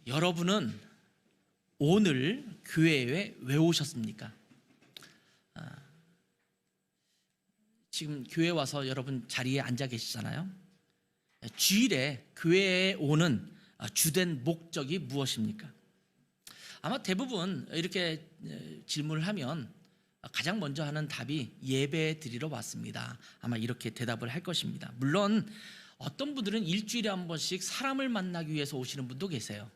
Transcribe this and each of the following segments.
여러분은 오늘 교회에 왜 오셨습니까? 지금 교회 와서 여러분 자리에 앉아 계시잖아요. 주일에 교회에 오는 주된 목적이 무엇입니까? 아마 대부분 이렇게 질문을 하면 가장 먼저 하는 답이 예배 드리러 왔습니다. 아마 이렇게 대답을 할 것입니다. 물론 어떤 분들은 일주일에 한 번씩 사람을 만나기 위해서 오시는 분도 계세요.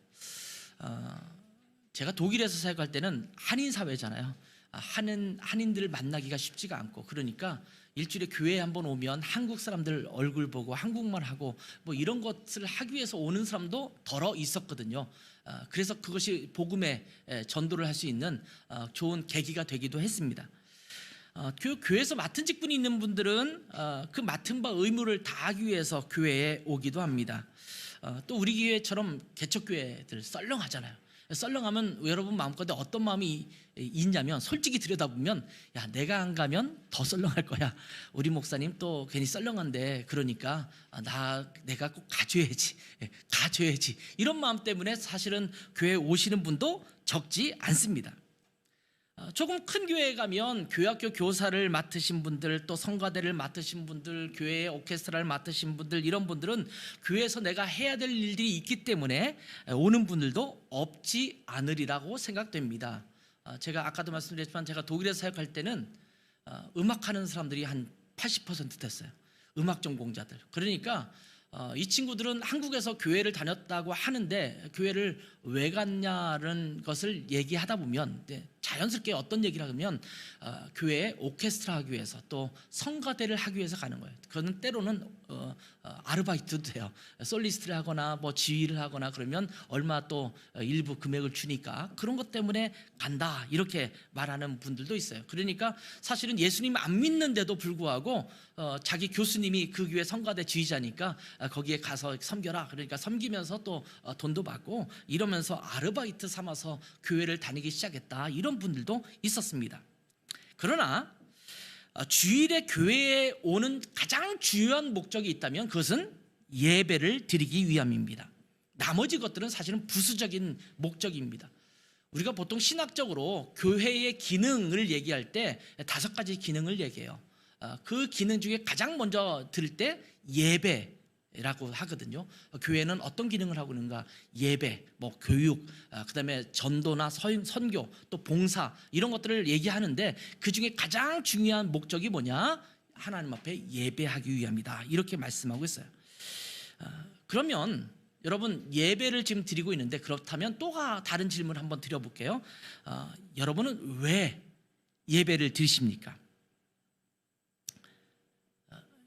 제가 독일에서 사역할 때는 한인 사회잖아요. 한인들을 만나기가 쉽지가 않고, 그러니까 일주일에 교회에 한번 오면 한국 사람들 얼굴 보고 한국말 하고 뭐 이런 것을 하기 위해서 오는 사람도 덜어 있었거든요. 그래서 그것이 복음의 전도를 할 수 있는 좋은 계기가 되기도 했습니다. 교회에서 맡은 직분이 있는 분들은 그 맡은 바 의무를 다하기 위해서 교회에 오기도 합니다. 또 우리 교회처럼 개척교회들 썰렁하잖아요. 썰렁하면 여러분 마음가운데 어떤 마음이 있냐면, 솔직히 들여다보면 야, 내가 안 가면 더 썰렁할 거야. 우리 목사님 또 괜히 썰렁한데, 그러니까 내가 꼭 가줘야지 이런 마음 때문에 사실은 교회에 오시는 분도 적지 않습니다. 조금 큰 교회에 가면 교회학교 교사를 맡으신 분들, 또 성가대를 맡으신 분들, 교회의 오케스트라를 맡으신 분들, 이런 분들은 교회에서 내가 해야 될 일들이 있기 때문에 오는 분들도 없지 않으리라고 생각됩니다. 제가 아까도 말씀드렸지만 제가 독일에서 사역할 때는 음악하는 사람들이 한 80% 됐어요. 음악 전공자들. 그러니까 이 친구들은 한국에서 교회를 다녔다고 하는데 교회를 왜 갔냐는 것을 얘기하다 보면 자연스럽게 어떤 얘기를 하면 교회에 오케스트라 하기 위해서, 또 성가대를 하기 위해서 가는 거예요. 그거는 때로는 아르바이트도 돼요. 솔리스트를 하거나 뭐 지휘를 하거나 그러면 얼마 또 일부 금액을 주니까 그런 것 때문에 간다, 이렇게 말하는 분들도 있어요. 그러니까 사실은 예수님 안 믿는데도 불구하고 자기 교수님이 그 교회 성가대 지휘자니까 거기에 가서 섬겨라, 그러니까 섬기면서 또 돈도 받고 이러면서 아르바이트 삼아서 교회를 다니기 시작했다, 이런 분들도 있었습니다. 그러나 주일에 교회에 오는 가장 중요한 목적이 있다면 그것은 예배를 드리기 위함입니다. 나머지 것들은 사실은 부수적인 목적입니다. 우리가 보통 신학적으로 교회의 기능을 얘기할 때 5가지 기능을 얘기해요. 그 기능 중에 가장 먼저 들을 때 예배라고 하거든요. 교회는 어떤 기능을 하고 있는가? 예배, 뭐 교육, 그다음에 전도나 선교, 또 봉사, 이런 것들을 얘기하는데 그 중에 가장 중요한 목적이 뭐냐? 하나님 앞에 예배하기 위함이다, 이렇게 말씀하고 있어요. 그러면 여러분 예배를 지금 드리고 있는데, 그렇다면 또 다른 질문을 한번 드려볼게요. 여러분은 왜 예배를 드리십니까?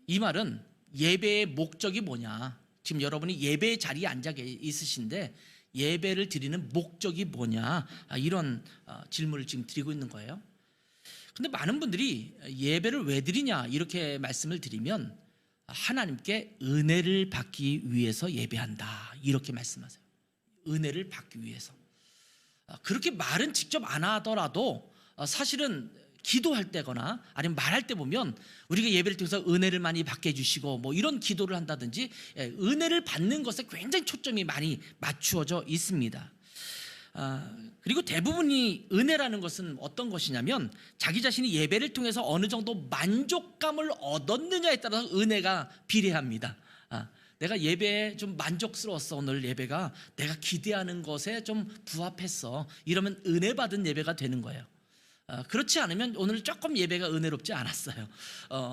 이 말은 예배의 목적이 뭐냐? 지금 여러분이 예배의 자리에 앉아 있으신데 예배를 드리는 목적이 뭐냐? 이런 질문을 지금 드리고 있는 거예요. 근데 많은 분들이 예배를 왜 드리냐 이렇게 말씀을 드리면 하나님께 은혜를 받기 위해서 예배한다, 이렇게 말씀하세요. 은혜를 받기 위해서. 그렇게 말은 직접 안 하더라도 사실은 기도할 때거나 아니면 말할 때 보면 우리가 예배를 통해서 은혜를 많이 받게 해주시고 뭐 이런 기도를 한다든지 은혜를 받는 것에 굉장히 초점이 많이 맞추어져 있습니다. 그리고 대부분이 은혜라는 것은 어떤 것이냐면 자기 자신이 예배를 통해서 어느 정도 만족감을 얻었느냐에 따라서 은혜가 비례합니다. 내가 예배에 좀 만족스러웠어, 오늘 예배가 내가 기대하는 것에 좀 부합했어, 이러면 은혜 받은 예배가 되는 거예요. 그렇지 않으면 오늘 조금 예배가 은혜롭지 않았어요.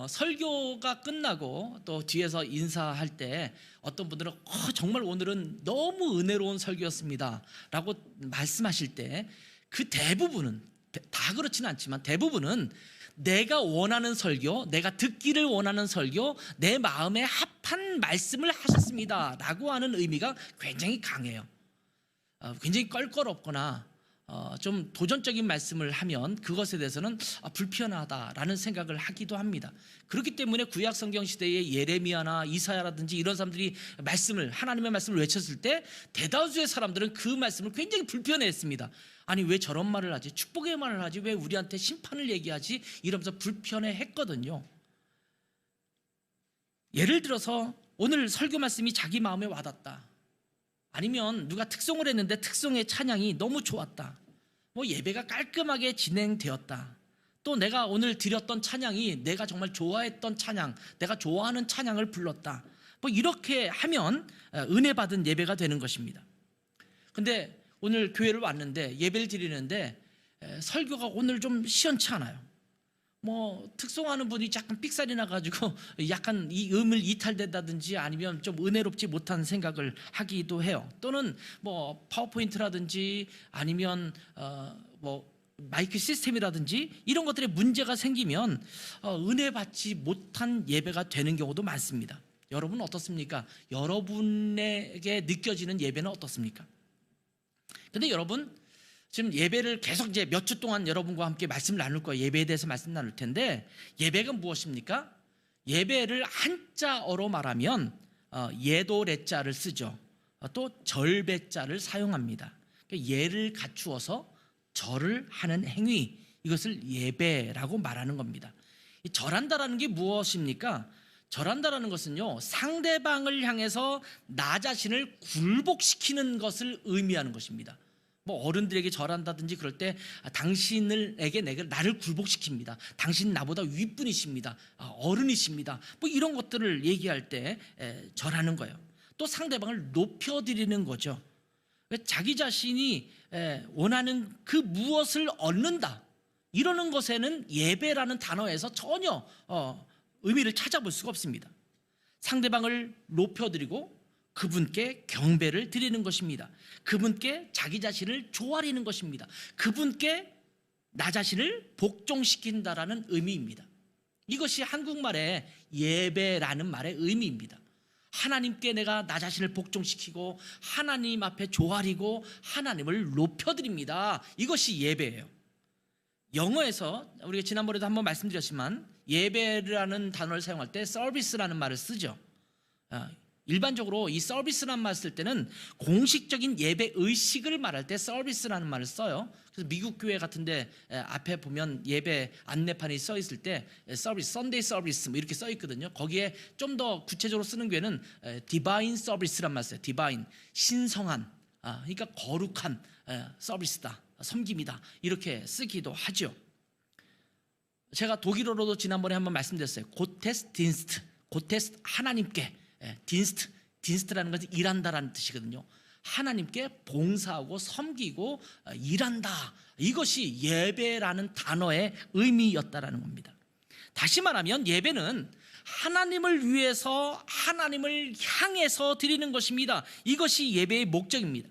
설교가 끝나고 또 뒤에서 인사할 때 어떤 분들은 정말 오늘은 너무 은혜로운 설교였습니다 라고 말씀하실 때 그 대부분은, 다 그렇지는 않지만 대부분은 내가 원하는 설교, 내가 듣기를 원하는 설교, 내 마음에 합한 말씀을 하셨습니다 라고 하는 의미가 굉장히 강해요. 굉장히 껄껄없거나 좀 도전적인 말씀을 하면 그것에 대해서는 불편하다라는 생각을 하기도 합니다. 그렇기 때문에 구약 성경 시대의 예레미야나 이사야라든지 이런 사람들이 하나님의 말씀을 외쳤을 때 대다수의 사람들은 그 말씀을 굉장히 불편해했습니다. 아니 왜 저런 말을 하지? 축복의 말을 하지? 왜 우리한테 심판을 얘기하지? 이러면서 불편해했거든요. 예를 들어서 오늘 설교 말씀이 자기 마음에 와닿다. 아니면 누가 특송을 했는데 특송의 찬양이 너무 좋았다. 뭐 예배가 깔끔하게 진행되었다. 또 내가 오늘 드렸던 찬양이 내가 정말 좋아했던 찬양, 내가 좋아하는 찬양을 불렀다. 뭐 이렇게 하면 은혜 받은 예배가 되는 것입니다. 근데 오늘 교회를 왔는데 예배를 드리는데 설교가 오늘 좀 시원치 않아요. 뭐 특송하는 분이 약간 삑살이 나가지고 약간 이 음을 이탈된다든지 아니면 좀 은혜롭지 못한 생각을 하기도 해요. 또는 뭐 파워포인트라든지 아니면 뭐 마이크 시스템이라든지 이런 것들에 문제가 생기면 은혜 받지 못한 예배가 되는 경우도 많습니다. 여러분은 어떻습니까? 여러분에게 느껴지는 예배는 어떻습니까? 근데 여러분 지금 예배를 계속 이제 몇 주 동안 여러분과 함께 말씀을 나눌 거예요. 예배에 대해서 말씀 나눌 텐데 예배가 무엇입니까? 예배를 한자어로 말하면 예도래자를 쓰죠. 또 절배자를 사용합니다. 그러니까 예를 갖추어서 절을 하는 행위, 이것을 예배라고 말하는 겁니다. 이 절한다라는 게 무엇입니까? 절한다라는 것은요, 상대방을 향해서 나 자신을 굴복시키는 것을 의미하는 것입니다. 뭐 어른들에게 절한다든지 그럴 때 당신에게 나를 굴복시킵니다. 당신 나보다 윗분이십니다. 어른이십니다. 뭐 이런 것들을 얘기할 때 절하는 거예요. 또 상대방을 높여드리는 거죠. 자기 자신이 원하는 그 무엇을 얻는다, 이러는 것에는 예배라는 단어에서 전혀 의미를 찾아볼 수가 없습니다. 상대방을 높여드리고 그분께 경배를 드리는 것입니다. 그분께 자기 자신을 조아리는 것입니다. 그분께 나 자신을 복종시킨다라는 의미입니다. 이것이 한국말의 예배라는 말의 의미입니다. 하나님께 내가 나 자신을 복종시키고 하나님 앞에 조아리고 하나님을 높여드립니다. 이것이 예배예요. 영어에서 우리가 지난번에도 한번 말씀드렸지만 예배라는 단어를 사용할 때 서비스라는 말을 쓰죠. 일반적으로 이 서비스라는 말을 쓸 때는 공식적인 예배 의식을 말할 때 서비스라는 말을 써요. 그래서 미국 교회 같은데 앞에 보면 예배 안내판이 써 있을 때 서비스, 선데이 서비스 뭐 이렇게 써 있거든요. 거기에 좀 더 구체적으로 쓰는 교회는 디바인 서비스란 말 써요. 디바인, 신성한, 그러니까 거룩한 서비스다, 섬김이다, 이렇게 쓰기도 하죠. 제가 독일어로도 지난번에 한번 말씀드렸어요. 고테스 딘스트, 고테스 하나님께, 딘스트라는 것은 일한다라는 뜻이거든요. 하나님께 봉사하고 섬기고 일한다, 이것이 예배라는 단어의 의미였다라는 겁니다. 다시 말하면 예배는 하나님을 위해서 하나님을 향해서 드리는 것입니다. 이것이 예배의 목적입니다.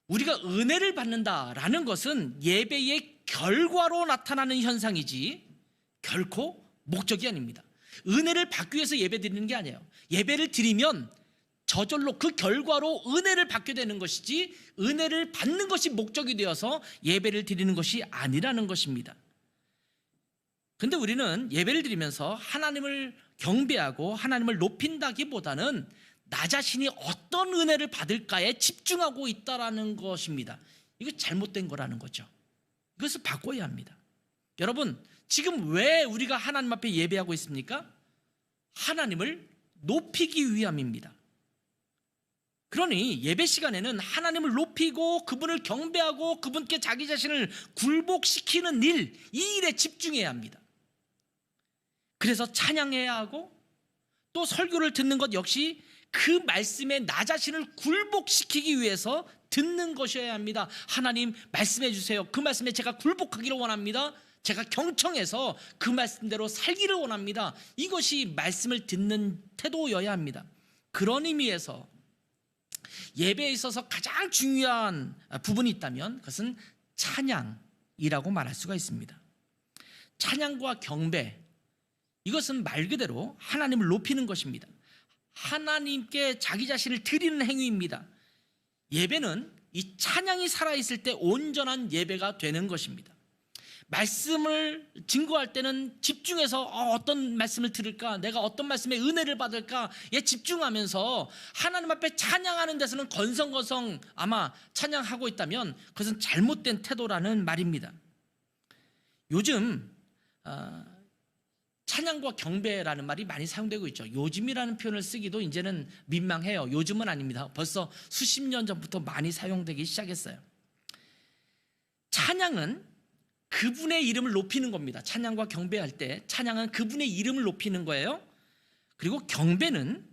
우리가 은혜를 받는다라는 것은 예배의 결과로 나타나는 현상이지 결코 목적이 아닙니다. 은혜를 받기 위해서 예배 드리는 게 아니에요. 예배를 드리면 저절로 그 결과로 은혜를 받게 되는 것이지 은혜를 받는 것이 목적이 되어서 예배를 드리는 것이 아니라는 것입니다. 근데 우리는 예배를 드리면서 하나님을 경배하고 하나님을 높인다기보다는 나 자신이 어떤 은혜를 받을까에 집중하고 있다라는 것입니다. 이거 잘못된 거라는 거죠. 이것을 바꿔야 합니다. 여러분, 지금 왜 우리가 하나님 앞에 예배하고 있습니까? 하나님을 높이기 위함입니다. 그러니 예배 시간에는 하나님을 높이고 그분을 경배하고 그분께 자기 자신을 굴복시키는 일, 이 일에 집중해야 합니다. 그래서 찬양해야 하고 또 설교를 듣는 것 역시 그 말씀에 나 자신을 굴복시키기 위해서 듣는 것이어야 합니다. 하나님 말씀해 주세요. 그 말씀에 제가 굴복하기를 원합니다. 제가 경청해서 그 말씀대로 살기를 원합니다. 이것이 말씀을 듣는 태도여야 합니다. 그런 의미에서 예배에 있어서 가장 중요한 부분이 있다면 그것은 찬양이라고 말할 수가 있습니다. 찬양과 경배, 이것은 말 그대로 하나님을 높이는 것입니다. 하나님께 자기 자신을 드리는 행위입니다. 예배는 이 찬양이 살아있을 때 온전한 예배가 되는 것입니다. 말씀을 증거할 때는 집중해서 어떤 말씀을 들을까, 내가 어떤 말씀에 은혜를 받을까에 집중하면서 하나님 앞에 찬양하는 데서는 건성건성 아마 찬양하고 있다면 그것은 잘못된 태도라는 말입니다. 요즘 찬양과 경배라는 말이 많이 사용되고 있죠. 요즘이라는 표현을 쓰기도 이제는 민망해요. 요즘은 아닙니다. 벌써 수십 년 전부터 많이 사용되기 시작했어요. 찬양은 그분의 이름을 높이는 겁니다. 찬양과 경배할 때 찬양은 그분의 이름을 높이는 거예요. 그리고 경배는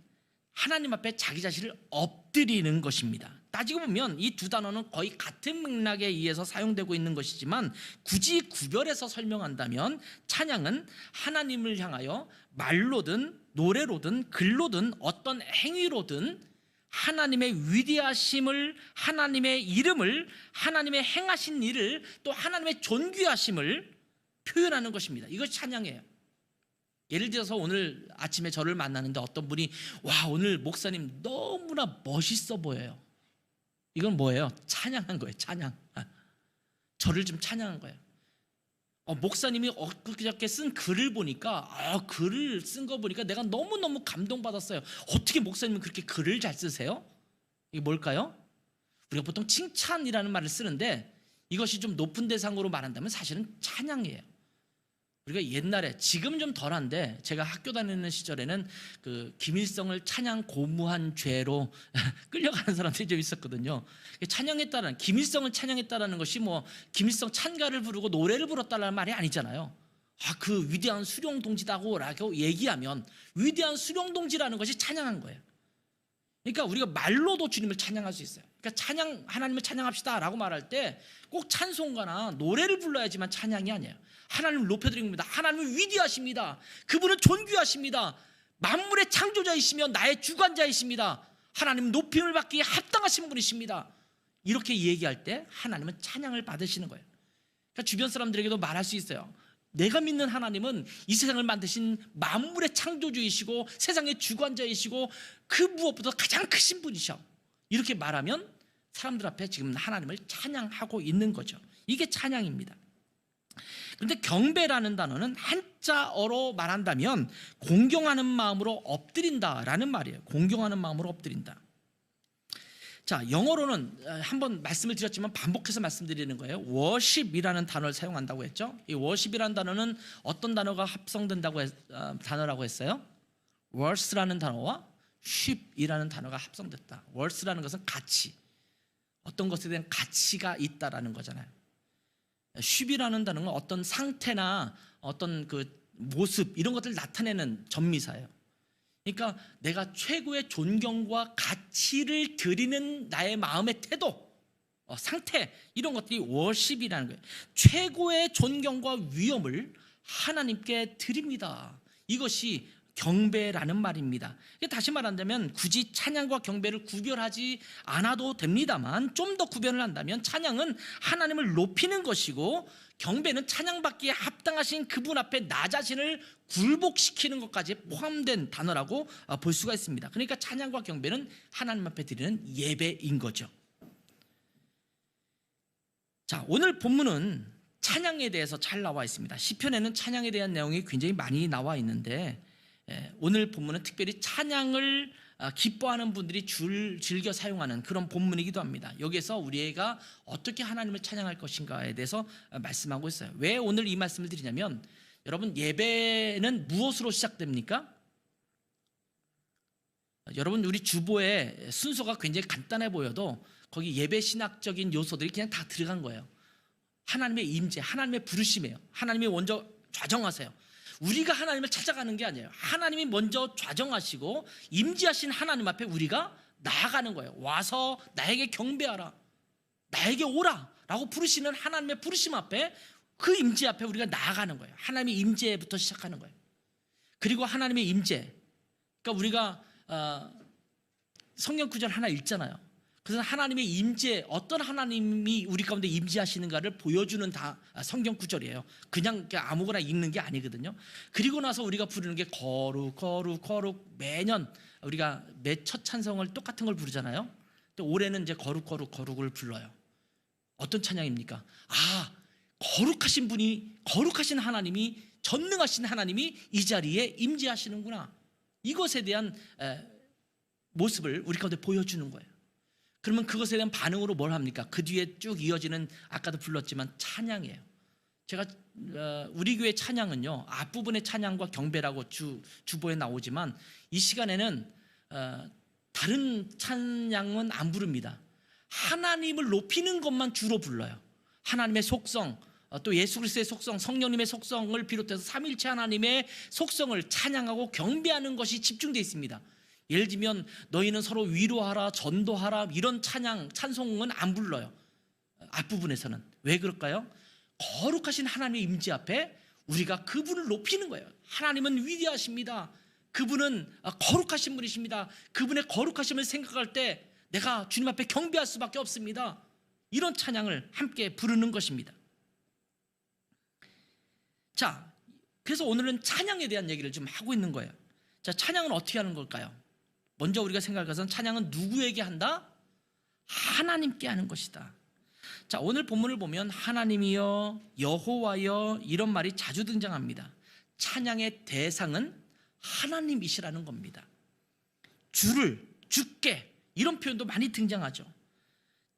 하나님 앞에 자기 자신을 엎드리는 것입니다. 따지고 보면 이 두 단어는 거의 같은 맥락에 의해서 사용되고 있는 것이지만 굳이 구별해서 설명한다면 찬양은 하나님을 향하여 말로든 노래로든 글로든 어떤 행위로든 하나님의 위대하심을, 하나님의 이름을, 하나님의 행하신 일을, 또 하나님의 존귀하심을 표현하는 것입니다. 이것이 찬양이에요. 예를 들어서 오늘 아침에 저를 만나는데 어떤 분이 와, 오늘 목사님 너무나 멋있어 보여요. 이건 뭐예요? 찬양한 거예요. 찬양. 저를 좀 찬양한 거예요. 목사님이 엊그저께 쓴 글을 보니까 글을 쓴 거 보니까 내가 너무너무 감동받았어요. 어떻게 목사님은 그렇게 글을 잘 쓰세요? 이게 뭘까요? 우리가 보통 칭찬이라는 말을 쓰는데 이것이 좀 높은 대상으로 말한다면 사실은 찬양이에요. 우리가 옛날에, 지금 좀 덜한데 제가 학교 다니는 시절에는 그 김일성을 찬양 고무한 죄로 끌려가는 사람들이 좀 있었거든요. 찬양했다는, 김일성을 찬양했다라는 것이 뭐 김일성 찬가를 부르고 노래를 불렀다라는 말이 아니잖아요. 그 위대한 수령동지다고 얘기하면 위대한 수령동지라는 것이 찬양한 거예요. 그러니까 우리가 말로도 주님을 찬양할 수 있어요. 그러니까 하나님을 찬양합시다라고 말할 때 꼭 찬송가나 노래를 불러야지만 찬양이 아니에요. 하나님을 높여드리는 겁니다. 하나님은 위대하십니다. 그분은 존귀하십니다. 만물의 창조자이시며 나의 주관자이십니다. 하나님은 높임을 받기에 합당하신 분이십니다. 이렇게 얘기할 때 하나님은 찬양을 받으시는 거예요. 그러니까 주변 사람들에게도 말할 수 있어요. 내가 믿는 하나님은 이 세상을 만드신 만물의 창조주이시고 세상의 주관자이시고 그 무엇보다 가장 크신 분이셔. 이렇게 말하면 사람들 앞에 지금 하나님을 찬양하고 있는 거죠. 이게 찬양입니다. 그런데 경배라는 단어는 한자어로 말한다면 공경하는 마음으로 엎드린다라는 말이에요. 공경하는 마음으로 엎드린다. 자, 영어로는 한번 말씀을 드렸지만 반복해서 말씀드리는 거예요. worship이라는 단어를 사용한다고 했죠. 이 worship이라는 단어는 어떤 단어가 합성된다고 단어라고 했어요? worth라는 단어와 ship이라는 단어가 합성됐다. worth라는 것은 가치, 어떤 것에 대한 가치가 있다라는 거잖아요. ship이라는 단어는 어떤 상태나 어떤 그 모습, 이런 것들을 나타내는 전미사예요. 그러니까 내가 최고의 존경과 가치를 드리는 나의 마음의 태도, 상태, 이런 것들이 worship이라는 거예요. 최고의 존경과 위엄을 하나님께 드립니다. 이것이 경배라는 말입니다. 다시 말한다면 굳이 찬양과 경배를 구별하지 않아도 됩니다만 좀 더 구별을 한다면 찬양은 하나님을 높이는 것이고 경배는 찬양받기에 합당하신 그분 앞에 나 자신을 굴복시키는 것까지 포함된 단어라고 볼 수가 있습니다. 그러니까 찬양과 경배는 하나님 앞에 드리는 예배인 거죠. 자, 오늘 본문은 찬양에 대해서 잘 나와 있습니다. 시편에는 찬양에 대한 내용이 굉장히 많이 나와 있는데 오늘 본문은 특별히 찬양을 기뻐하는 분들이 즐겨 사용하는 그런 본문이기도 합니다. 여기에서 우리가 어떻게 하나님을 찬양할 것인가에 대해서 말씀하고 있어요. 왜 오늘 이 말씀을 드리냐면, 여러분, 예배는 무엇으로 시작됩니까? 여러분, 우리 주보의 순서가 굉장히 간단해 보여도 거기 예배 신학적인 요소들이 그냥 다 들어간 거예요. 하나님의 임재, 하나님의 부르심이에요. 하나님이 먼저 좌정하세요. 우리가 하나님을 찾아가는 게 아니에요. 하나님이 먼저 좌정하시고 임재하신 하나님 앞에 우리가 나아가는 거예요. 와서 나에게 경배하라, 나에게 오라 라고 부르시는 하나님의 부르심 앞에, 그 임재 앞에 우리가 나아가는 거예요. 하나님의 임재부터 시작하는 거예요. 그리고 하나님의 임재, 그러니까 우리가 성경 구절 하나 읽잖아요. 그래서 하나님의 임재, 어떤 하나님이 우리 가운데 임재하시는가를 보여주는 다 성경 구절이에요. 그냥 아무거나 읽는 게 아니거든요. 그리고 나서 우리가 부르는 게 거룩 거룩 거룩, 매년 우리가 매 첫 찬송을 똑같은 걸 부르잖아요. 또 올해는 이제 거룩 거룩 거룩을 불러요. 어떤 찬양입니까? 거룩하신 분이, 거룩하신 하나님이, 전능하신 하나님이 이 자리에 임재하시는구나. 이것에 대한 모습을 우리 가운데 보여주는 거예요. 그러면 그것에 대한 반응으로 뭘 합니까? 그 뒤에 쭉 이어지는, 아까도 불렀지만 찬양이에요. 제가 우리 교회 찬양은요, 앞부분의 찬양과 경배라고 주보에 나오지만 이 시간에는 다른 찬양은 안 부릅니다. 하나님을 높이는 것만 주로 불러요. 하나님의 속성, 또 예수 그리스도의 속성, 성령님의 속성을 비롯해서 삼일체 하나님의 속성을 찬양하고 경배하는 것이 집중되어 있습니다. 예를 들면 너희는 서로 위로하라, 전도하라, 이런 찬송은 안 불러요. 앞부분에서는. 왜 그럴까요? 거룩하신 하나님의 임재 앞에 우리가 그분을 높이는 거예요. 하나님은 위대하십니다. 그분은 거룩하신 분이십니다. 그분의 거룩하심을 생각할 때 내가 주님 앞에 경배할 수밖에 없습니다. 이런 찬양을 함께 부르는 것입니다. 자, 그래서 오늘은 찬양에 대한 얘기를 좀 하고 있는 거예요. 자, 찬양은 어떻게 하는 걸까요? 먼저 우리가 생각할 것은 찬양은 누구에게 한다? 하나님께 하는 것이다. 자, 오늘 본문을 보면 하나님이여, 여호와여 이런 말이 자주 등장합니다. 찬양의 대상은 하나님이시라는 겁니다. 주께 이런 표현도 많이 등장하죠.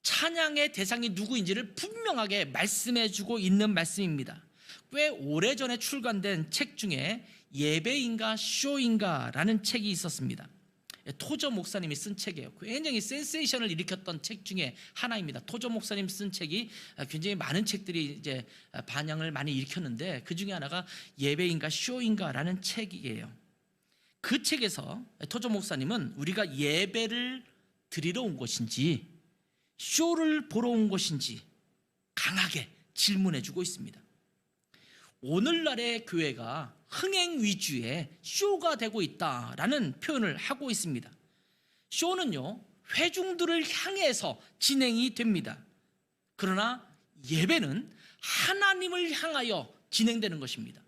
찬양의 대상이 누구인지를 분명하게 말씀해주고 있는 말씀입니다. 꽤 오래전에 출간된 책 중에 예배인가 쇼인가 라는 책이 있었습니다. 토저 목사님이 쓴 책이에요. 굉장히 센세이션을 일으켰던 책 중에 하나입니다. 토저 목사님 쓴 책이 굉장히 많은 책들이 이제 반향을 많이 일으켰는데 그 중에 하나가 예배인가 쇼인가라는 책이에요. 그 책에서 토저 목사님은 우리가 예배를 드리러 온 것인지 쇼를 보러 온 것인지 강하게 질문해주고 있습니다. 오늘날의 교회가 흥행 위주의 쇼가 되고 있다라는 표현을 하고 있습니다. 쇼는요, 회중들을 향해서 진행이 됩니다. 그러나 예배는 하나님을 향하여 진행되는 것입니다.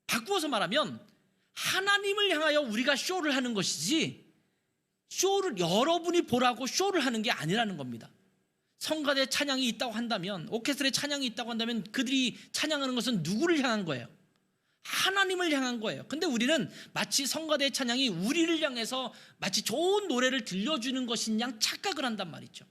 바꾸어서 말하면 하나님을 향하여 우리가 쇼를 하는 것이지 쇼를 여러분이 보라고 쇼를 하는 게 아니라는 겁니다. 성가대 찬양이 있다고 한다면, 오케스트라의 찬양이 있다고 한다면 그들이 찬양하는 것은 누구를 향한 거예요? 하나님을 향한 거예요. 근데 우리는 마치 성가대의 찬양이 우리를 향해서 마치 좋은 노래를 들려주는 것인 양 착각을 한단 말이죠.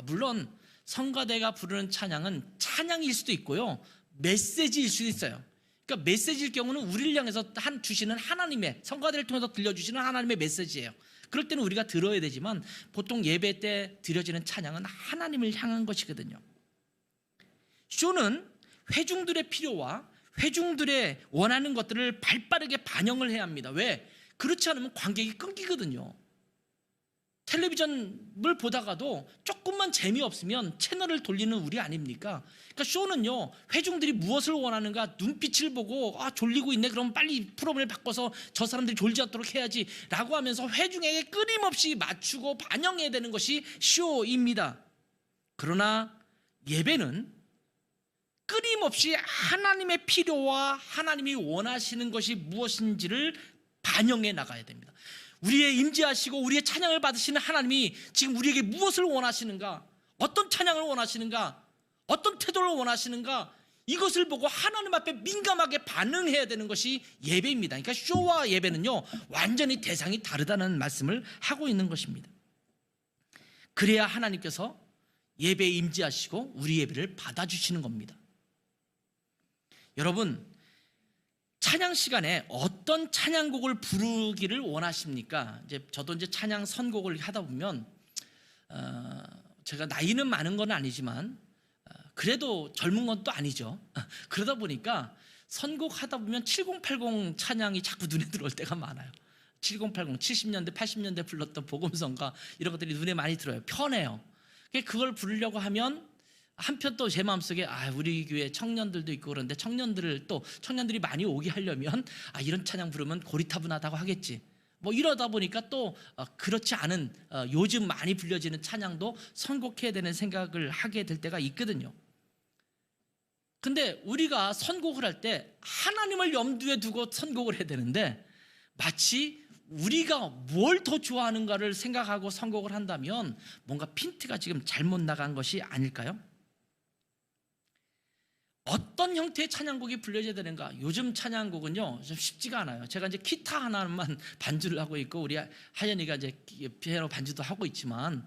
물론 성가대가 부르는 찬양은 찬양일 수도 있고요, 메시지일 수도 있어요. 그러니까 메시지일 경우는 우리를 향해서 주시는 하나님의, 성가대를 통해서 들려주시는 하나님의 메시지예요. 그럴 때는 우리가 들어야 되지만 보통 예배 때 드려지는 찬양은 하나님을 향한 것이거든요. 쇼는 회중들의 필요와 회중들의 원하는 것들을 발빠르게 반영을 해야 합니다. 왜? 그렇지 않으면 관객이 끊기거든요. 텔레비전을 보다가도 조금만 재미없으면 채널을 돌리는 우리 아닙니까? 그러니까 쇼는요, 회중들이 무엇을 원하는가 눈빛을 보고 졸리고 있네, 그럼 빨리 프로그램을 바꿔서 저 사람들이 졸지 않도록 해야지 라고 하면서 회중에게 끊임없이 맞추고 반영해야 되는 것이 쇼입니다. 그러나 예배는 끊임없이 하나님의 필요와 하나님이 원하시는 것이 무엇인지를 반영해 나가야 됩니다. 우리의 임재하시고 우리의 찬양을 받으시는 하나님이 지금 우리에게 무엇을 원하시는가, 어떤 찬양을 원하시는가, 어떤 태도를 원하시는가, 이것을 보고 하나님 앞에 민감하게 반응해야 되는 것이 예배입니다. 그러니까 쇼와 예배는요, 완전히 대상이 다르다는 말씀을 하고 있는 것입니다. 그래야 하나님께서 예배에 임재하시고 우리 예배를 받아주시는 겁니다. 여러분, 찬양 시간에 어떤 찬양곡을 부르기를 원하십니까? 저도 찬양 선곡을 하다 보면 제가 나이는 많은 건 아니지만 그래도 젊은 건 또 아니죠. 그러다 보니까 선곡하다 보면 7080 찬양이 자꾸 눈에 들어올 때가 많아요. 7080, 70년대, 80년대 불렀던 복음성가 이런 것들이 눈에 많이 들어요. 편해요. 그걸 부르려고 하면 한편 또 제 마음속에 우리 교회 청년들도 있고 그런데 청년들이 많이 오게 하려면 이런 찬양 부르면 고리타분하다고 하겠지. 이러다 보니까 또 그렇지 않은 요즘 많이 불려지는 찬양도 선곡해야 되는 생각을 하게 될 때가 있거든요. 근데 우리가 선곡을 할 때 하나님을 염두에 두고 선곡을 해야 되는데 마치 우리가 뭘 더 좋아하는가를 생각하고 선곡을 한다면 뭔가 핀트가 지금 잘못 나간 것이 아닐까요? 어떤 형태의 찬양곡이 불려져야 되는가? 요즘 찬양곡은요 좀 쉽지가 않아요. 제가 기타 하나만 반주를 하고 있고 우리 하연이가 피아노 반주도 하고 있지만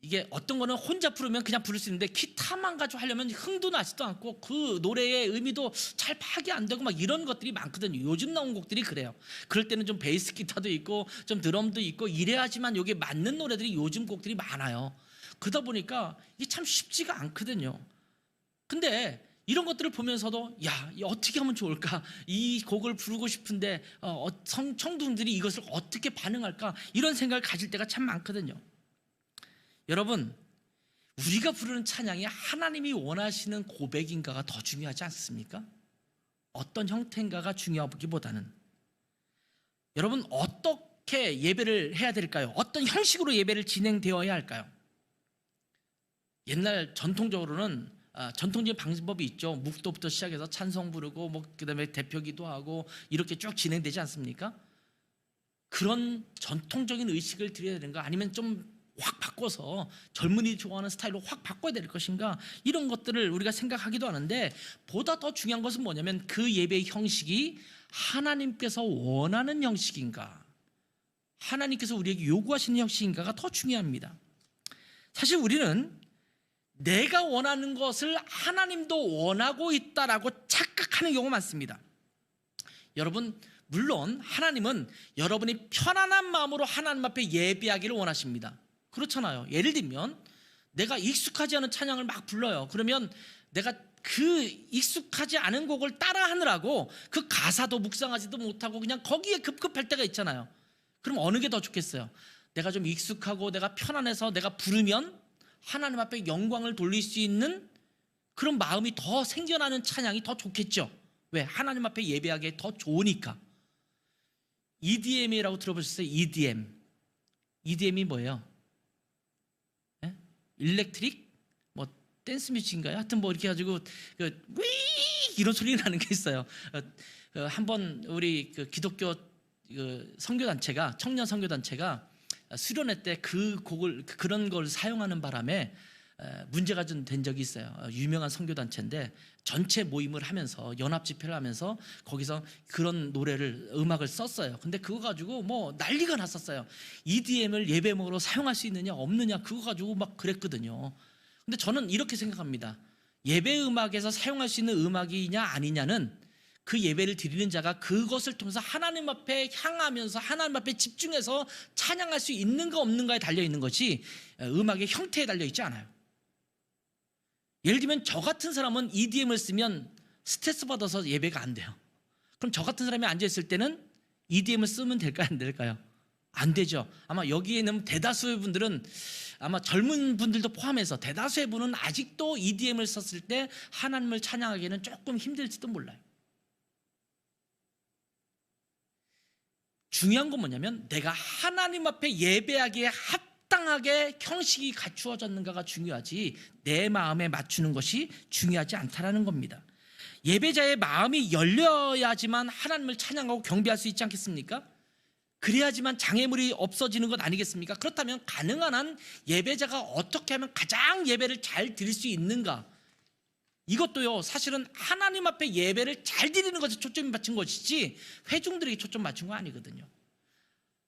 이게 어떤 거는 혼자 부르면 그냥 부를 수 있는데 기타만 가지고 하려면 흥도 나지도 않고 그 노래의 의미도 잘 파악이 안 되고 막 이런 것들이 많거든요. 요즘 나온 곡들이 그래요. 그럴 때는 좀 베이스 기타도 있고 좀 드럼도 있고 이래야지만 여기에 맞는 노래들이 요즘 곡들이 많아요. 그러다 보니까 이게 참 쉽지가 않거든요. 근데 이런 것들을 보면서도 야, 어떻게 하면 좋을까? 이 곡을 부르고 싶은데 청중들이 이것을 어떻게 반응할까? 이런 생각을 가질 때가 참 많거든요. 여러분, 우리가 부르는 찬양이 하나님이 원하시는 고백인가가 더 중요하지 않습니까? 어떤 형태인가가 중요하기보다는 여러분 어떻게 예배를 해야 될까요? 어떤 형식으로 예배를 진행되어야 할까요? 옛날 전통적으로는 전통적인 방법이 있죠. 묵도부터 시작해서 찬송 부르고 뭐 그다음에 대표기도 하고 이렇게 쭉 진행되지 않습니까? 그런 전통적인 의식을 드려야 되는가 아니면 좀 확 바꿔서 젊은이 좋아하는 스타일로 확 바꿔야 될 것인가 이런 것들을 우리가 생각하기도 하는데 보다 더 중요한 것은 뭐냐면 그 예배의 형식이 하나님께서 원하는 형식인가 하나님께서 우리에게 요구하시는 형식인가가 더 중요합니다. 사실 우리는 내가 원하는 것을 하나님도 원하고 있다라고 착각하는 경우가 많습니다. 여러분 물론 하나님은 여러분이 편안한 마음으로 하나님 앞에 예배하기를 원하십니다. 그렇잖아요. 예를 들면 내가 익숙하지 않은 찬양을 막 불러요. 그러면 내가 그 익숙하지 않은 곡을 따라하느라고 그 가사도 묵상하지도 못하고 그냥 거기에 급급할 때가 있잖아요. 그럼 어느 게 더 좋겠어요? 내가 좀 익숙하고 내가 편안해서 내가 부르면 하나님 앞에 영광을 돌릴 수 있는 그런 마음이 더 생겨나는 찬양이 더 좋겠죠. 왜? 하나님 앞에 예배하기에 더 좋으니까. EDM이라고 들어보셨어요? EDM. EDM이 뭐예요? 네? 일렉트릭? 뭐 댄스 뮤직인가요? 하여튼 뭐 이렇게 해가지고 위 이런 소리 나는 게 있어요. 한번 우리 기독교 선교단체가 청년 선교단체가 수련회 때 그 곡을 그런 걸 사용하는 바람에 문제가 좀 된 적이 있어요. 유명한 선교단체인데 전체 모임을 하면서 연합 집회를 하면서 거기서 그런 노래를 음악을 썼어요. 근데 그거 가지고 뭐 난리가 났었어요. EDM을 예배목으로 사용할 수 있느냐 없느냐 그거 가지고 막 그랬거든요. 근데 저는 이렇게 생각합니다. 예배 음악에서 사용할 수 있는 음악이냐 아니냐는 그 예배를 드리는 자가 그것을 통해서 하나님 앞에 향하면서 하나님 앞에 집중해서 찬양할 수 있는가 없는가에 달려있는 것이 음악의 형태에 달려있지 않아요. 예를 들면 저 같은 사람은 EDM을 쓰면 스트레스 받아서 예배가 안 돼요. 그럼 저 같은 사람이 앉아있을 때는 EDM을 쓰면 될까요 안 될까요? 안 되죠. 아마 여기에 있는 대다수의 분들은 아마 젊은 분들도 포함해서 대다수의 분은 아직도 EDM을 썼을 때 하나님을 찬양하기에는 조금 힘들지도 몰라요. 중요한 건 뭐냐면 내가 하나님 앞에 예배하기에 합당하게 형식이 갖추어졌는가가 중요하지 내 마음에 맞추는 것이 중요하지 않다라는 겁니다. 예배자의 마음이 열려야지만 하나님을 찬양하고 경배할 수 있지 않겠습니까? 그래야지만 장애물이 없어지는 것 아니겠습니까? 그렇다면 가능한 한 예배자가 어떻게 하면 가장 예배를 잘 드릴 수 있는가? 이것도요 사실은 하나님 앞에 예배를 잘 드리는 것에 초점이 맞춘 것이지 회중들에게 초점 맞춘 거 아니거든요.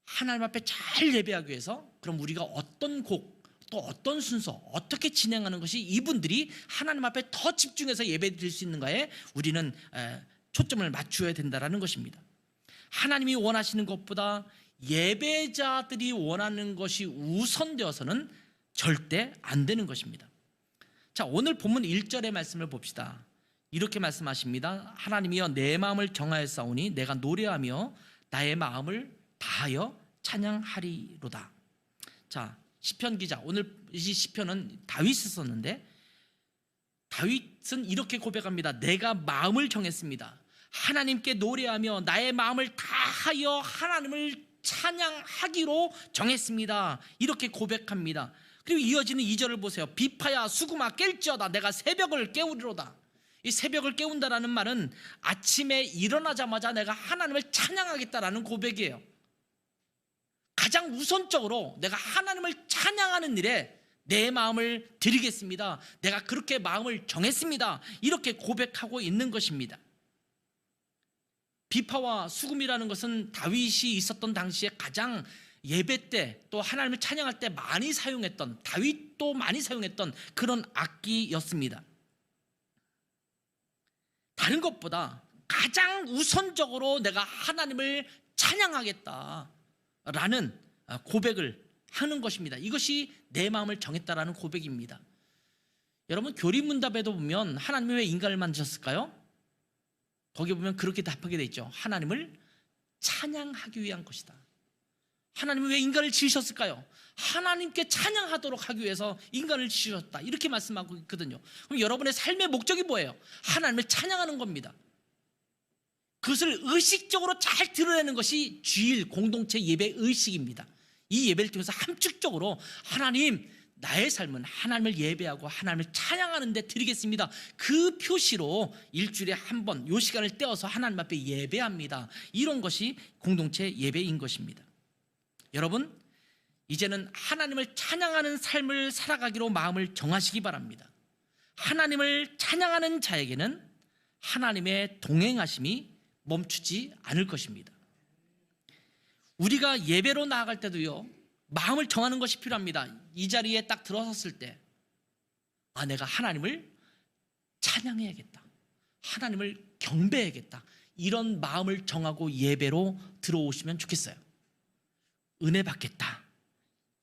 하나님 앞에 잘 예배하기 위해서 그럼 우리가 어떤 곡 또 어떤 순서 어떻게 진행하는 것이 이분들이 하나님 앞에 더 집중해서 예배 드릴 수 있는가에 우리는 초점을 맞추어야 된다는 것입니다. 하나님이 원하시는 것보다 예배자들이 원하는 것이 우선되어서는 절대 안 되는 것입니다. 자, 오늘 본문 1절의 말씀을 봅시다. 이렇게 말씀하십니다. 하나님이여 내 마음을 정하였사오니 내가 노래하며 나의 마음을 다하여 찬양하리로다. 자, 시편 기자, 오늘 이 시편은 다윗이 썼는데 다윗은 이렇게 고백합니다. 내가 마음을 정했습니다. 하나님께 노래하며 나의 마음을 다하여 하나님을 찬양하기로 정했습니다. 이렇게 고백합니다. 그리고 이어지는 2절을 보세요. 비파야 수금아 깰지어다 내가 새벽을 깨우리로다. 이 새벽을 깨운다라는 말은 아침에 일어나자마자 내가 하나님을 찬양하겠다라는 고백이에요. 가장 우선적으로 내가 하나님을 찬양하는 일에 내 마음을 드리겠습니다. 내가 그렇게 마음을 정했습니다. 이렇게 고백하고 있는 것입니다. 비파와 수금이라는 것은 다윗이 있었던 당시에 가장 예배 때 또 하나님을 찬양할 때 많이 사용했던, 다윗도 많이 사용했던 그런 악기였습니다. 다른 것보다 가장 우선적으로 내가 하나님을 찬양하겠다라는 고백을 하는 것입니다. 이것이 내 마음을 정했다라는 고백입니다. 여러분, 교리문답에도 보면 하나님이 왜 인간을 만드셨을까요? 거기 보면 그렇게 답하게 돼 있죠. 하나님을 찬양하기 위한 것이다. 하나님이 왜 인간을 지으셨을까요? 하나님께 찬양하도록 하기 위해서 인간을 지으셨다, 이렇게 말씀하고 있거든요. 그럼 여러분의 삶의 목적이 뭐예요? 하나님을 찬양하는 겁니다. 그것을 의식적으로 잘 드러내는 것이 주일 공동체 예배 의식입니다. 이 예배를 통해서 함축적으로 하나님, 나의 삶은 하나님을 예배하고 하나님을 찬양하는 데 드리겠습니다, 그 표시로 일주일에 한 번 이 시간을 떼어서 하나님 앞에 예배합니다. 이런 것이 공동체 예배인 것입니다. 여러분, 이제는 하나님을 찬양하는 삶을 살아가기로 마음을 정하시기 바랍니다. 하나님을 찬양하는 자에게는 하나님의 동행하심이 멈추지 않을 것입니다. 우리가 예배로 나아갈 때도요, 마음을 정하는 것이 필요합니다. 이 자리에 딱 들어섰을 때, 내가 하나님을 찬양해야겠다, 하나님을 경배해야겠다, 이런 마음을 정하고 예배로 들어오시면 좋겠어요. 은혜 받겠다,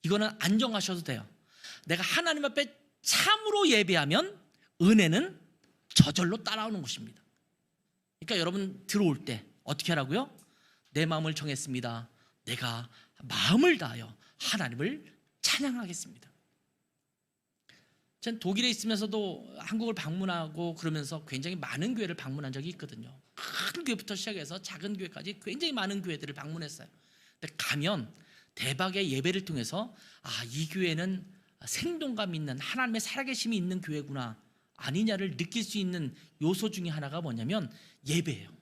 이거는 안 정하셔도 돼요. 내가 하나님 앞에 참으로 예배하면 은혜는 저절로 따라오는 것입니다. 그러니까 여러분, 들어올 때 어떻게 하라고요? 내 마음을 정했습니다, 내가 마음을 다하여 하나님을 찬양하겠습니다. 전 독일에 있으면서도 한국을 방문하고 그러면서 굉장히 많은 교회를 방문한 적이 있거든요. 큰 교회부터 시작해서 작은 교회까지 굉장히 많은 교회들을 방문했어요. 근데 가면 대박의 예배를 통해서 이 교회는 생동감 있는 하나님의 살아계심이 있는 교회구나 아니냐를 느낄 수 있는 요소 중에 하나가 뭐냐면 예배예요.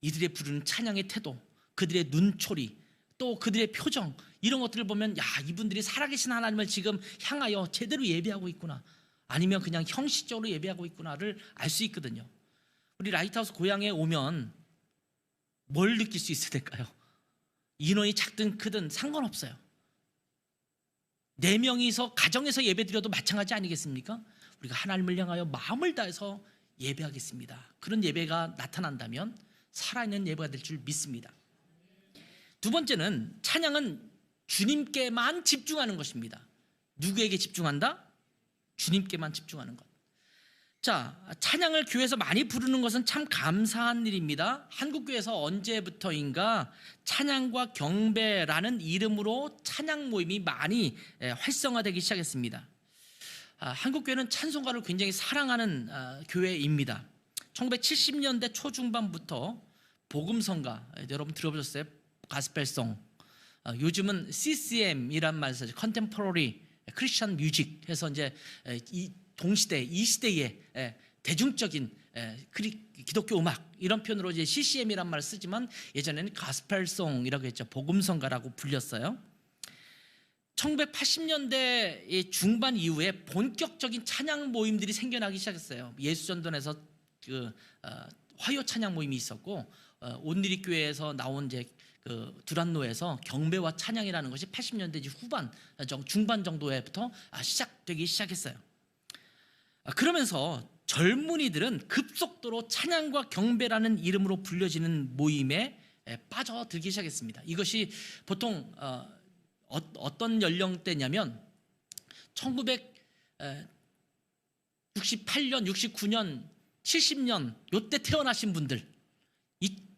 이들의 부르는 찬양의 태도, 그들의 눈초리, 또 그들의 표정, 이런 것들을 보면 이분들이 살아계신 하나님을 지금 향하여 제대로 예배하고 있구나, 아니면 그냥 형식적으로 예배하고 있구나를 알 수 있거든요. 우리 라이트하우스 고향에 오면 뭘 느낄 수 있어야 될까요? 인원이 작든 크든 상관없어요. 4명이서 가정에서 예배드려도 마찬가지 아니겠습니까? 우리가 하나님을 향하여 마음을 다해서 예배하겠습니다, 그런 예배가 나타난다면 살아있는 예배가 될 줄 믿습니다. 두 번째는 찬양은 주님께만 집중하는 것입니다. 누구에게 집중한다? 주님께만 집중하는 것. 자, 찬양을 교회에서 많이 부르는 것은 참 감사한 일입니다. 한국교회에서 언제부터인가 찬양과 경배라는 이름으로 찬양 모임이 많이 활성화되기 시작했습니다. 한국교회는 찬송가를 굉장히 사랑하는 교회입니다. 1970년대 초중반부터 복음성가, 여러분 들어보셨어요? 가스펠송, 요즘은 CCM이란 말을 쓰죠. Contemporary Christian Music 해서 이제 이 동시대, 이 시대의 대중적인 기독교 음악, 이런 표현으로 이제 CCM이란 말을 쓰지만 예전에는 가스펠송이라고 했죠. 복음성가라고 불렸어요. 1980년대 중반 이후에 본격적인 찬양 모임들이 생겨나기 시작했어요. 예수전도에서 화요 찬양 모임이 있었고, 온누리교회에서 나온 이제 두란노에서 경배와 찬양이라는 것이 80년대 후반, 중반 정도에부터 시작되기 시작했어요. 그러면서 젊은이들은 급속도로 찬양과 경배라는 이름으로 불려지는 모임에 빠져들기 시작했습니다. 이것이 보통 어떤 연령대냐면 1968년, 69년, 70년 요때 태어나신 분들,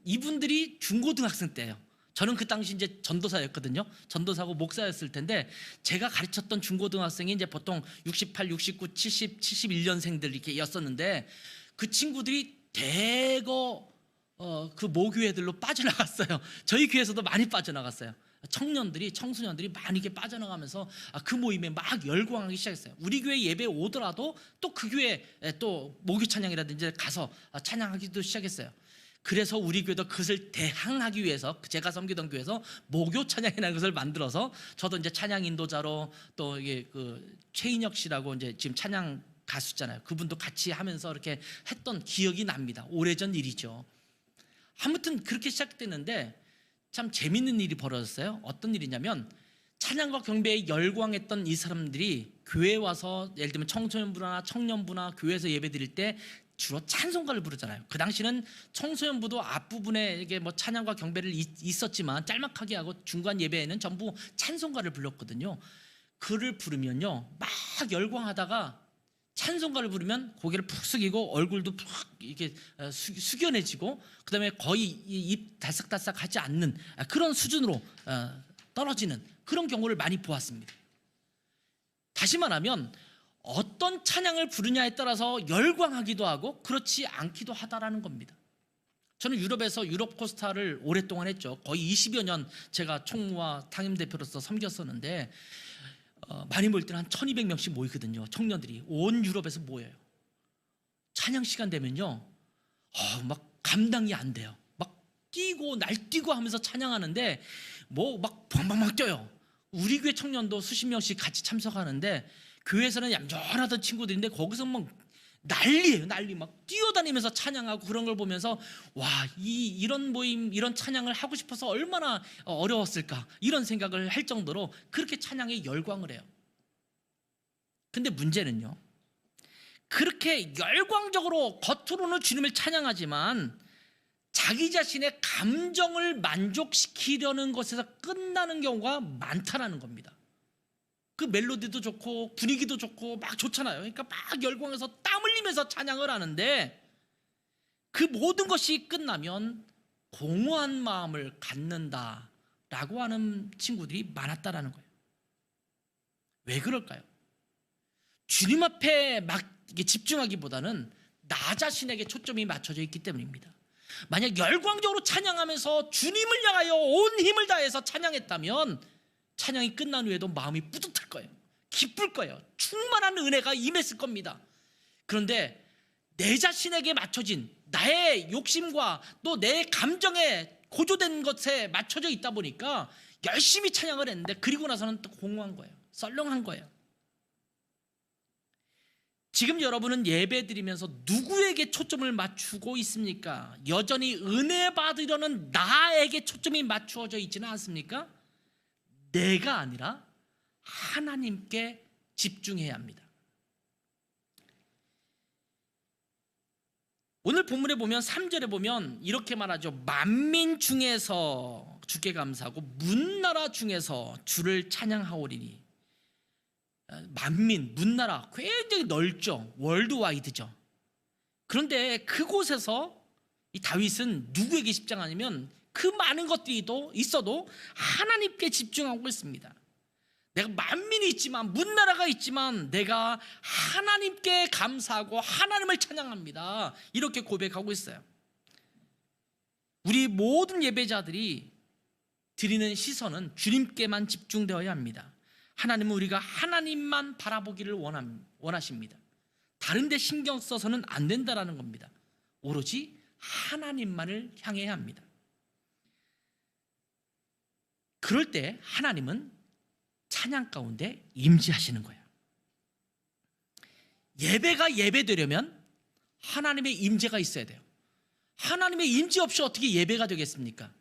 이분들이 중고등학생 때예요. 저는 그 당시 이제 전도사였거든요. 전도사고 목사였을 텐데, 제가 가르쳤던 중고등학생이 이제 보통 68, 69, 70, 71년생들 이렇게 였었는데, 그 친구들이 대거 그 모교회들로 빠져나갔어요. 저희 교회에서도 많이 빠져나갔어요. 청소년들이 많이 이렇게 빠져나가면서 그 모임에 막 열광하기 시작했어요. 우리 교회 예배 오더라도 또 그 교회 또 모교 찬양이라든지 가서 찬양하기도 시작했어요. 그래서 우리 교회도 그것을 대항하기 위해서 제가 섬기던 교회에서 모교 찬양이라는 것을 만들어서, 저도 이제 찬양 인도자로, 또 이게 최인혁 씨라고 이제 지금 찬양 가수잖아요. 그분도 같이 하면서 이렇게 했던 기억이 납니다. 오래전 일이죠. 아무튼 그렇게 시작됐는데, 참 재밌는 일이 벌어졌어요. 어떤 일이냐면 찬양과 경배에 열광했던 이 사람들이 교회에 와서 예를 들면 청소년부나 청년부나 교회에서 예배 드릴 때 주로 찬송가를 부르잖아요. 그 당시는 청소년부도 앞부분에 이게 뭐 찬양과 경배를 있었지만 짤막하게 하고 중간 예배에는 전부 찬송가를 불렀거든요. 그를 부르면요 막 열광하다가 찬송가를 부르면 고개를 푹 숙이고 얼굴도 푹 이렇게 숙연해지고 그다음에 거의 입 달싹달싹 하지 않는 그런 수준으로 떨어지는 그런 경우를 많이 보았습니다. 다시 말하면 어떤 찬양을 부르냐에 따라서 열광하기도 하고 그렇지 않기도 하다라는 겁니다. 저는 유럽에서 유럽 코스타를 오랫동안 했죠. 거의 20여 년 제가 총무와 당임대표로서 섬겼었는데 많이 모일 때는 한 1200명씩 모이거든요. 청년들이 온 유럽에서 모여요. 찬양 시간 되면요 막 감당이 안 돼요. 막 뛰고 날뛰고 하면서 찬양하는데 뭐 막 방방막 뛰어요. 우리 교회 청년도 수십 명씩 같이 참석하는데 교회에서는 얌전하던 친구들인데 거기서 막 난리예요. 난리 막 뛰어다니면서 찬양하고 그런 걸 보면서 와, 이런 모임 이런 찬양을 하고 싶어서 얼마나 어려웠을까 이런 생각을 할 정도로 그렇게 찬양에 열광을 해요. 근데 문제는요 그렇게 열광적으로 겉으로는 주님을 찬양하지만 자기 자신의 감정을 만족시키려는 것에서 끝나는 경우가 많다라는 겁니다. 그 멜로디도 좋고 분위기도 좋고 막 좋잖아요. 그러니까 막 열광해서 땀 흘리면서 찬양을 하는데 그 모든 것이 끝나면 공허한 마음을 갖는다라고 하는 친구들이 많았다라는 거예요. 왜 그럴까요? 주님 앞에 막 집중하기보다는 나 자신에게 초점이 맞춰져 있기 때문입니다. 만약 열광적으로 찬양하면서 주님을 향하여 온 힘을 다해서 찬양했다면 찬양이 끝난 후에도 마음이 뿌듯할 거예요. 기쁠 거예요. 충만한 은혜가 임했을 겁니다. 그런데 내 자신에게 맞춰진 나의 욕심과 또 내 감정에 고조된 것에 맞춰져 있다 보니까 열심히 찬양을 했는데 그리고 나서는 또 공허한 거예요. 썰렁한 거예요. 지금 여러분은 예배 드리면서 누구에게 초점을 맞추고 있습니까? 여전히 은혜 받으려는 나에게 초점이 맞추어져 있지는 않습니까? 내가 아니라 하나님께 집중해야 합니다. 오늘 본문에 보면 3절에 보면 이렇게 말하죠. 만민 중에서 주께 감사하고 문나라 중에서 주를 찬양하오리니. 만민, 문나라 굉장히 넓죠. 월드와이드죠. 그런데 그곳에서 이 다윗은 누구에게 집중하냐면 그 많은 것들이 있어도 하나님께 집중하고 있습니다. 내가 만민이 있지만 문나라가 있지만 내가 하나님께 감사하고 하나님을 찬양합니다. 이렇게 고백하고 있어요. 우리 모든 예배자들이 드리는 시선은 주님께만 집중되어야 합니다. 하나님은 우리가 하나님만 바라보기를 원하십니다. 다른 데 신경 써서는 안 된다라는 겁니다. 오로지 하나님만을 향해야 합니다. 그럴 때 하나님은 찬양 가운데 임재하시는 거예요. 예배가 예배되려면 하나님의 임재가 있어야 돼요. 하나님의 임재 없이 어떻게 예배가 되겠습니까?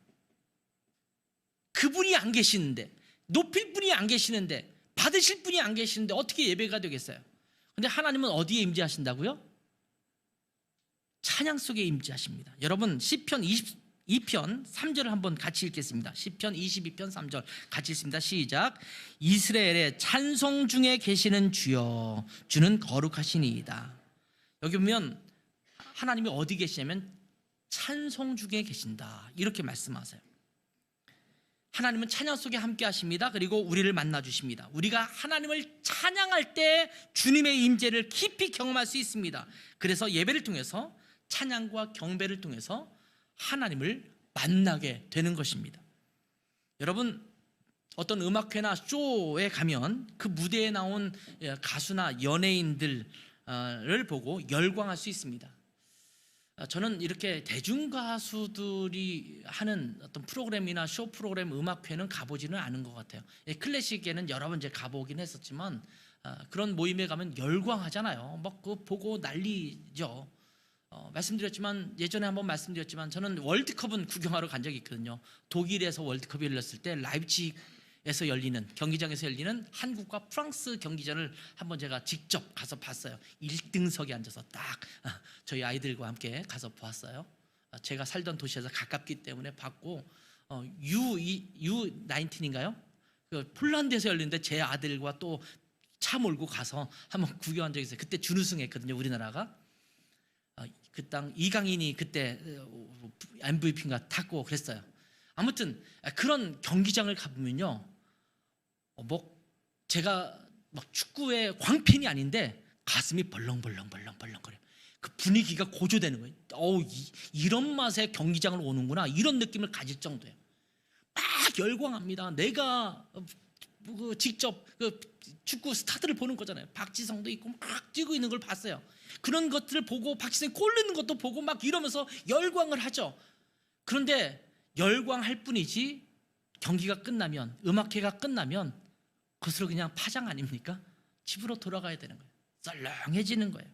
그분이 안 계시는데, 높일 분이 안 계시는데, 받으실 분이 안 계시는데 어떻게 예배가 되겠어요? 근데 하나님은 어디에 임재하신다고요? 찬양 속에 임재하십니다. 여러분 시편 22편 3절을 한번 같이 읽겠습니다. 시편 22편 3절 같이 읽습니다. 시작. 이스라엘의 찬송 중에 계시는 주여 주는 거룩하시니이다. 여기 보면 하나님이 어디 계시냐면 찬송 중에 계신다 이렇게 말씀하세요. 하나님은 찬양 속에 함께 하십니다. 그리고 우리를 만나 주십니다. 우리가 하나님을 찬양할 때 주님의 임재를 깊이 경험할 수 있습니다. 그래서 예배를 통해서 찬양과 경배를 통해서 하나님을 만나게 되는 것입니다. 여러분 어떤 음악회나 쇼에 가면 그 무대에 나온 가수나 연예인들을 보고 열광할 수 있습니다. 저는 이렇게 대중가수들이 하는 어떤 프로그램이나 쇼 프로그램 음악회는 가보지는 않은 것 같아요. 클래식에는 여러 번 이제 가보긴 했었지만 그런 모임에 가면 열광하잖아요. 막 그거 보고 난리죠. 말씀드렸지만 예전에 한번 말씀드렸지만 저는 월드컵은 구경하러 간 적이 있거든요. 독일에서 월드컵이 열렸을 때 라이프치히에서 열리는 경기장에서 열리는 한국과 프랑스 경기전을 한번 제가 직접 가서 봤어요. 1등석에 앉아서 딱 저희 아이들과 함께 가서 보았어요. 제가 살던 도시에서 가깝기 때문에 봤고 U19인가요? 그 폴란드에서 열리는데 제 아들과 또 차 몰고 가서 한번 구경한 적이 있어요. 그때 준우승했거든요, 우리나라가. 그 땅 이강인이 그때 MVP인가 탔고 그랬어요. 아무튼 그런 경기장을 가보면요, 뭐 제가 막 축구의 광팬이 아닌데 가슴이 벌렁벌렁거려요. 그 분위기가 고조되는 거예요. 이런 맛에 경기장을 오는구나, 이런 느낌을 가질 정도예요. 막 열광합니다. 내가 직접 그 축구 스타들을 보는 거잖아요. 박지성도 있고 막 뛰고 있는 걸 봤어요. 그런 것들을 보고 박지성이 골 넣는 것도 보고 막 이러면서 열광을 하죠. 그런데 열광할 뿐이지 경기가 끝나면, 음악회가 끝나면 그것으로 그냥 파장 아닙니까? 집으로 돌아가야 되는 거예요. 썰렁해지는 거예요.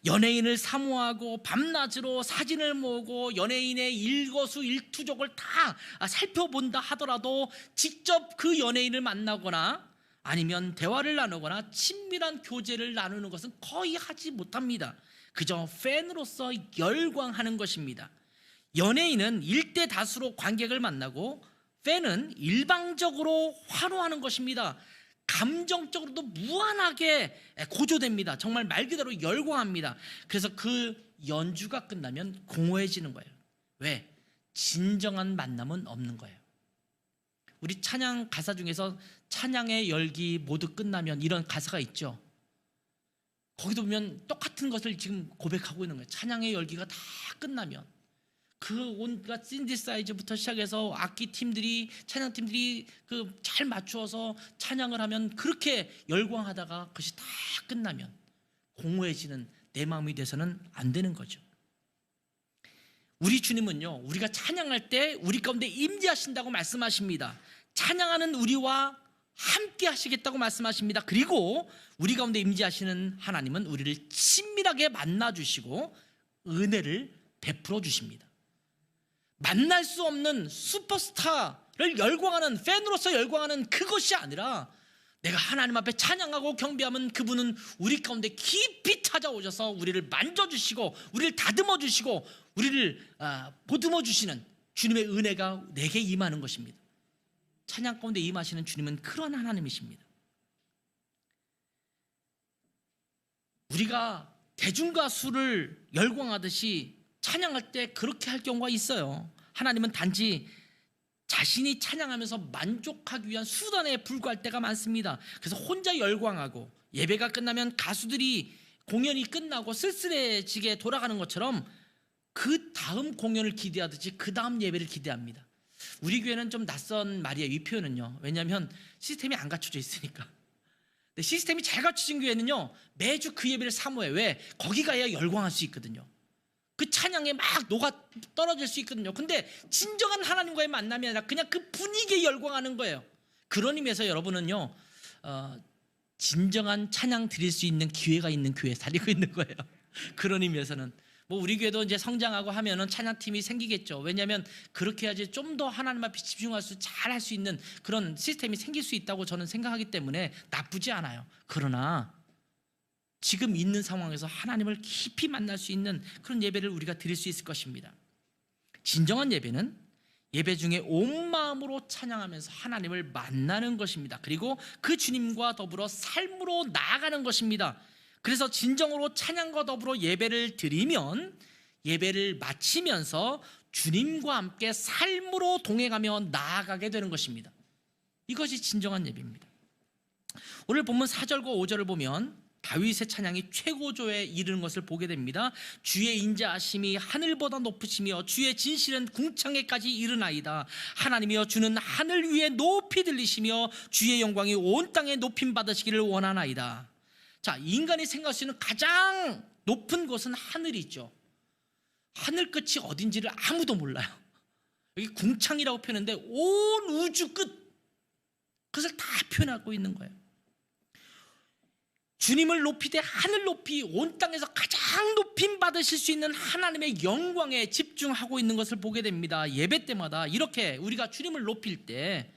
연예인을 사모하고 밤낮으로 사진을 모으고 연예인의 일거수일투족을 다 살펴본다 하더라도 직접 그 연예인을 만나거나 아니면 대화를 나누거나 친밀한 교제를 나누는 것은 거의 하지 못합니다. 그저 팬으로서 열광하는 것입니다. 연예인은 일대 다수로 관객을 만나고 팬은 일방적으로 환호하는 것입니다. 감정적으로도 무한하게 고조됩니다. 정말 말 그대로 열광합니다. 그래서 그 연주가 끝나면 공허해지는 거예요. 왜? 진정한 만남은 없는 거예요. 우리 찬양 가사 중에서 찬양의 열기 모두 끝나면 이런 가사가 있죠. 거기도 보면 똑같은 것을 지금 고백하고 있는 거예요. 찬양의 열기가 다 끝나면 그 온갖 신디사이즈부터 시작해서 악기 팀들이, 찬양 팀들이 그 잘 맞추어서 찬양을 하면 그렇게 열광하다가 그것이 다 끝나면 공허해지는 내 마음이 돼서는 안 되는 거죠. 우리 주님은요, 우리가 찬양할 때 우리 가운데 임재하신다고 말씀하십니다. 찬양하는 우리와 함께 하시겠다고 말씀하십니다. 그리고 우리 가운데 임재하시는 하나님은 우리를 친밀하게 만나주시고 은혜를 베풀어 주십니다. 만날 수 없는 슈퍼스타를 열광하는, 팬으로서 열광하는 그것이 아니라 내가 하나님 앞에 찬양하고 경배하면 그분은 우리 가운데 깊이 찾아오셔서 우리를 만져주시고 우리를 다듬어 주시고 우리를 보듬어 주시는 주님의 은혜가 내게 임하는 것입니다. 찬양 가운데 임하시는 주님은 그런 하나님이십니다. 우리가 대중가수를 열광하듯이 찬양할 때 그렇게 할 경우가 있어요. 하나님은 단지 자신이 찬양하면서 만족하기 위한 수단에 불과할 때가 많습니다. 그래서 혼자 열광하고 예배가 끝나면 가수들이 공연이 끝나고 쓸쓸해지게 돌아가는 것처럼 그 다음 공연을 기대하듯이 그 다음 예배를 기대합니다. 우리 교회는 좀 낯선 말이에요, 이 표현은요. 왜냐하면 시스템이 안 갖춰져 있으니까. 근데 시스템이 잘 갖춰진 교회는요, 매주 그 예배를 사모해요. 왜? 거기 가야 열광할 수 있거든요. 그 찬양에 막 녹아 떨어질 수 있거든요. 근데 진정한 하나님과의 만남이 아니라 그냥 그 분위기에 열광하는 거예요. 그런 의미에서 여러분은요, 진정한 찬양 드릴 수 있는 기회가 있는 교회에 다니고 있는 거예요. 그런 의미에서는 뭐 우리 교회도 이제 성장하고 하면은 찬양팀이 생기겠죠. 왜냐하면 그렇게 해야지 좀 더 하나님 앞에 집중할 수, 잘 할 수 있는 그런 시스템이 생길 수 있다고 저는 생각하기 때문에 나쁘지 않아요. 그러나 지금 있는 상황에서 하나님을 깊이 만날 수 있는 그런 예배를 우리가 드릴 수 있을 것입니다. 진정한 예배는 예배 중에 온 마음으로 찬양하면서 하나님을 만나는 것입니다. 그리고 그 주님과 더불어 삶으로 나아가는 것입니다. 그래서 진정으로 찬양과 더불어 예배를 드리면 예배를 마치면서 주님과 함께 삶으로 동행하며 나아가게 되는 것입니다. 이것이 진정한 예배입니다. 오늘 본문 4절과 5절을 보면 다윗의 찬양이 최고조에 이르는 것을 보게 됩니다. 주의 인자하심이 하늘보다 높으시며 주의 진실은 궁창에까지 이르나이다. 하나님이여, 주는 하늘 위에 높이 들리시며 주의 영광이 온 땅에 높임 받으시기를 원하나이다. 자, 인간이 생각할 수 있는 가장 높은 곳은 하늘이죠. 하늘 끝이 어딘지를 아무도 몰라요. 여기 궁창이라고 표현했는데 온 우주 끝, 그것을 다 표현하고 있는 거예요. 주님을 높이되 하늘 높이 온 땅에서 가장 높임 받으실 수 있는 하나님의 영광에 집중하고 있는 것을 보게 됩니다. 예배 때마다 이렇게 우리가 주님을 높일 때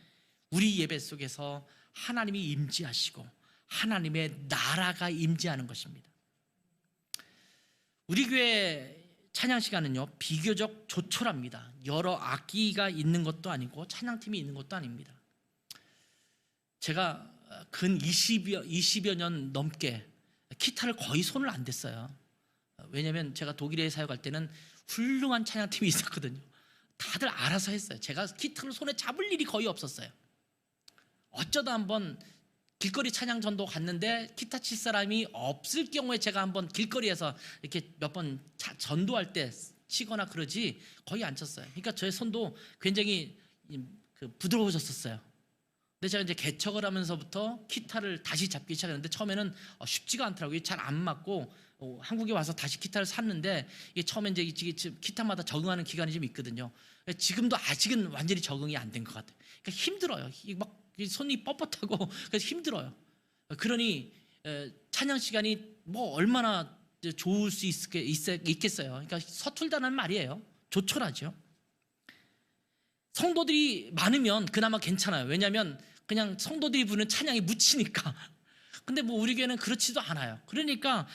우리 예배 속에서 하나님이 임재하시고 하나님의 나라가 임재하는 것입니다. 우리 교회 찬양 시간은요 비교적 조촐합니다. 여러 악기가 있는 것도 아니고 찬양팀이 있는 것도 아닙니다. 제가 근 20여 년 넘게 기타를 거의 손을 안 댔어요. 왜냐하면 제가 독일에 사역할 때는 훌륭한 찬양팀이 있었거든요. 다들 알아서 했어요. 제가 기타를 손에 잡을 일이 거의 없었어요. 어쩌다 한번 길거리 찬양 전도 갔는데 기타 칠 사람이 없을 경우에 제가 한번 길거리에서 이렇게 몇 번 전도할 때 치거나 그러지 거의 안 쳤어요. 그러니까 저의 손도 굉장히 부드러워졌었어요. 근데 제가 이제 개척을 하면서부터 기타를 다시 잡기 시작했는데 처음에는 쉽지가 않더라고요. 잘 안 맞고 한국에 와서 다시 기타를 샀는데 이게 처음에 이제 기타마다 적응하는 기간이 좀 있거든요. 지금도 아직은 완전히 적응이 안 된 것 같아요. 그러니까 힘들어요. 막 손이 뻣뻣하고 그래서 힘들어요. 그러니 찬양 시간이 뭐 얼마나 좋을 수 있겠어요. 그러니까 서툴다는 말이에요. 조촐하죠. 성도들이 많으면 그나마 괜찮아요. 왜냐하면 그냥 성도들이 부르는 찬양이 묻히니까. 근데 뭐 우리 교회는 그렇지도 않아요. 그러니까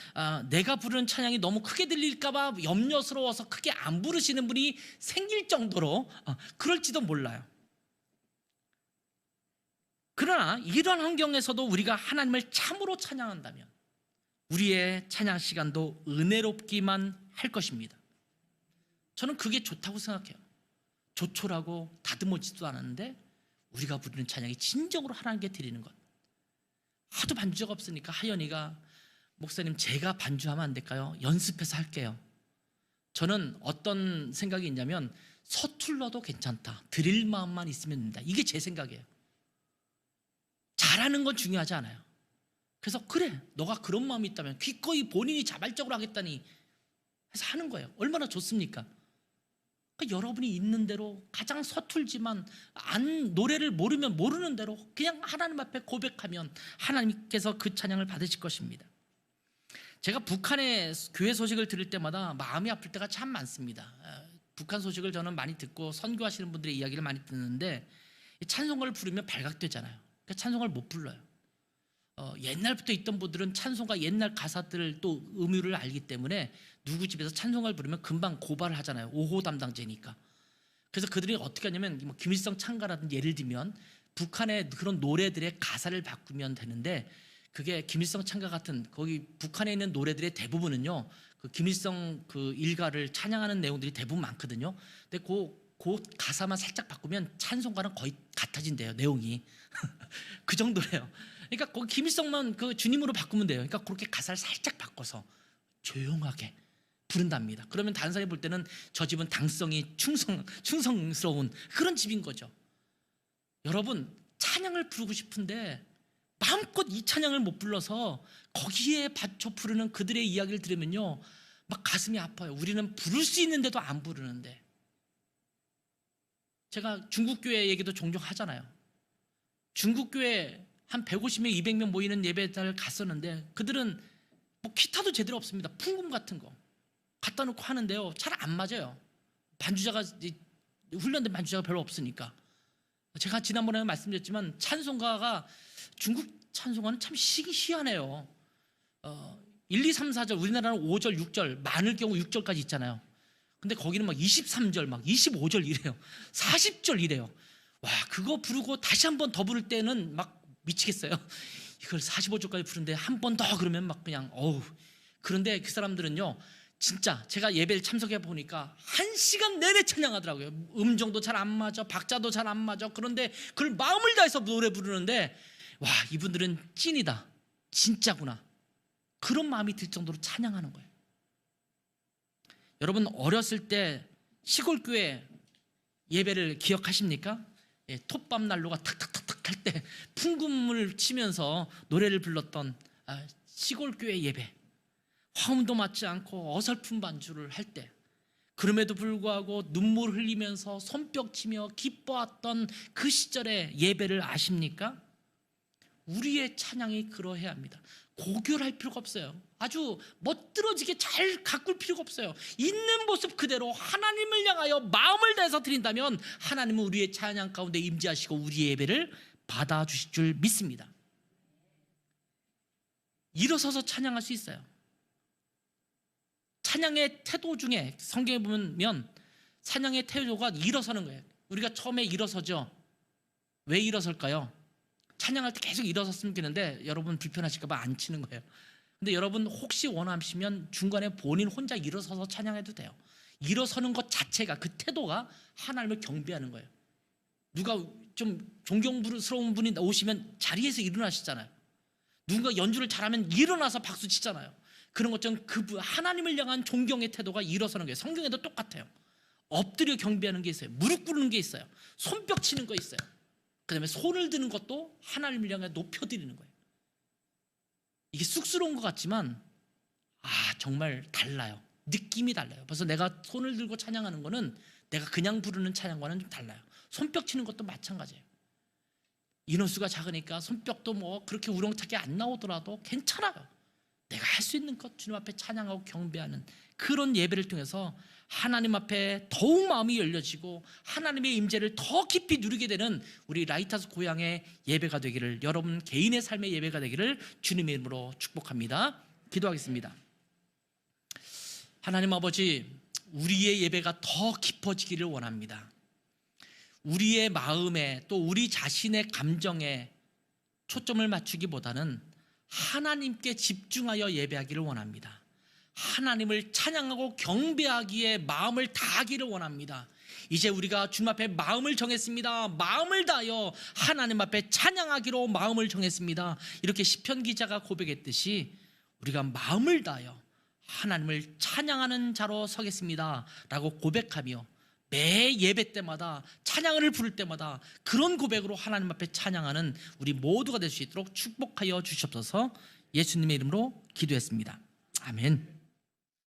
내가 부르는 찬양이 너무 크게 들릴까봐 염려스러워서 크게 안 부르시는 분이 생길 정도로 그럴지도 몰라요. 그러나 이러한 환경에서도 우리가 하나님을 참으로 찬양한다면 우리의 찬양 시간도 은혜롭기만 할 것입니다. 저는 그게 좋다고 생각해요. 조촐하고 다듬어지도 않았는데 우리가 부르는 찬양이 진정으로 하나님께 드리는 것. 하도 반주자가 없으니까 하연이가 목사님 제가 반주하면 안 될까요? 연습해서 할게요. 저는 어떤 생각이 있냐면 서툴러도 괜찮다. 드릴 마음만 있으면 된다. 이게 제 생각이에요. 잘하는 건 중요하지 않아요. 그래서 그래 너가 그런 마음이 있다면 기꺼이 본인이 자발적으로 하겠다니 해서 하는 거예요. 얼마나 좋습니까? 그러니까 여러분이 있는 대로 가장 서툴지만 노래를 모르면 모르는 대로 그냥 하나님 앞에 고백하면 하나님께서 그 찬양을 받으실 것입니다. 제가 북한의 교회 소식을 들을 때마다 마음이 아플 때가 참 많습니다. 북한 소식을 저는 많이 듣고 선교하시는 분들의 이야기를 많이 듣는데 찬송가를 부르면 발각되잖아요. 그러니까 찬송가를 못 불러요. 옛날부터 있던 분들은 찬송가 옛날 가사들을 또 의미를 알기 때문에 누구 집에서 찬송가를 부르면 금방 고발을 하잖아요. 5호 담당제니까. 그래서 그들이 어떻게 하냐면 김일성 찬가라든지 예를 들면 북한의 그런 노래들의 가사를 바꾸면 되는데 그게 김일성 찬가 같은 거기 북한에 있는 노래들의 대부분은요 그 김일성 그 일가를 찬양하는 내용들이 대부분 많거든요. 근데 그 가사만 살짝 바꾸면 찬송가는 거의 같아진대요. 내용이 그 정도래요. 그러니까 거기 김일성만 그 주님으로 바꾸면 돼요. 그러니까 그렇게 가사를 살짝 바꿔서 조용하게 부른답니다. 그러면 다른 사람이 볼 때는 저 집은 당성이 충성스러운 그런 집인 거죠. 여러분 찬양을 부르고 싶은데 마음껏 이 찬양을 못 불러서 거기에 받쳐 부르는 그들의 이야기를 들으면요 막 가슴이 아파요. 우리는 부를 수 있는데도 안 부르는데. 제가 중국교회 얘기도 종종 하잖아요. 중국교회 한 150명, 200명 모이는 예배를 갔었는데 그들은 뭐 기타도 제대로 없습니다. 풍금 같은 거 갖다 놓고 하는데요 잘 안 맞아요. 반주자가 훈련된 반주자가 별로 없으니까. 제가 지난번에 말씀드렸지만 찬송가가 중국 찬송가는 참 희한해요. 1, 2, 3, 4절 우리나라는 5절, 6절 많을 경우 6절까지 있잖아요. 근데 거기는 막 23절, 막 25절 이래요. 40절 이래요. 와 그거 부르고 다시 한 번 더 부를 때는 막 미치겠어요. 이걸 45절까지 부르는데 한 번 더 그러면 막 그냥 어우. 그런데 그 사람들은요 진짜 제가 예배를 참석해 보니까 1시간 내내 찬양하더라고요. 음정도 잘 안 맞아, 박자도 잘 안 맞아. 그런데 그걸 마음을 다해서 노래 부르는데 와 이분들은 찐이다, 진짜구나 그런 마음이 들 정도로 찬양하는 거예요. 여러분 어렸을 때 시골교회 예배를 기억하십니까? 톱밥 난로가 탁탁탁탁 할 때 풍금을 치면서 노래를 불렀던 시골교회 예배. 화음도 맞지 않고 어설픈 반주를 할 때 그럼에도 불구하고 눈물 흘리면서 손뼉치며 기뻐했던 그 시절의 예배를 아십니까? 우리의 찬양이 그러해야 합니다. 고결할 필요가 없어요. 아주 멋들어지게 잘 가꿀 필요가 없어요. 있는 모습 그대로 하나님을 향하여 마음을 다해서 드린다면 하나님은 우리의 찬양 가운데 임재하시고 우리의 예배를 받아주실 줄 믿습니다. 일어서서 찬양할 수 있어요. 찬양의 태도 중에 성경에 보면 찬양의 태도가 일어서는 거예요. 우리가 처음에 일어서죠. 왜 일어설까요? 찬양할 때 계속 일어섰으면 좋겠는데 여러분 불편하실까 봐 안 치는 거예요. 근데 여러분 혹시 원하시면 중간에 본인 혼자 일어서서 찬양해도 돼요. 일어서는 것 자체가, 그 태도가 하나님을 경배하는 거예요. 누가 좀 존경스러운 분이 오시면 자리에서 일어나시잖아요. 누군가 연주를 잘하면 일어나서 박수 치잖아요. 그런 것처럼 하나님을 향한 존경의 태도가 일어서는 거예요. 성경에도 똑같아요. 엎드려 경배하는 게 있어요. 무릎 꿇는 게 있어요. 손뼉 치는 거 있어요. 그 다음에 손을 드는 것도 하나님을 향해 높여드리는 거예요. 이게 쑥스러운 것 같지만 정말 달라요. 느낌이 달라요. 그래서 내가 손을 들고 찬양하는 거는 내가 그냥 부르는 찬양과는 좀 달라요. 손뼉 치는 것도 마찬가지예요. 인원수가 작으니까 손뼉도 뭐 그렇게 우렁차게 안 나오더라도 괜찮아요. 내가 할 수 있는 것 주님 앞에 찬양하고 경배하는 그런 예배를 통해서 하나님 앞에 더욱 마음이 열려지고 하나님의 임재를 더 깊이 누리게 되는 우리 라이트하우스 고향의 예배가 되기를, 여러분 개인의 삶의 예배가 되기를 주님의 이름으로 축복합니다. 기도하겠습니다. 하나님 아버지, 우리의 예배가 더 깊어지기를 원합니다. 우리의 마음에 또 우리 자신의 감정에 초점을 맞추기보다는 하나님께 집중하여 예배하기를 원합니다. 하나님을 찬양하고 경배하기에 마음을 다하기를 원합니다. 이제 우리가 주님 앞에 마음을 정했습니다. 마음을 다하여 하나님 앞에 찬양하기로 마음을 정했습니다. 이렇게 시편 기자가 고백했듯이 우리가 마음을 다하여 하나님을 찬양하는 자로 서겠습니다 라고 고백하며 매 예배 때마다 찬양을 부를 때마다 그런 고백으로 하나님 앞에 찬양하는 우리 모두가 될 수 있도록 축복하여 주시옵소서. 예수님의 이름으로 기도했습니다. 아멘.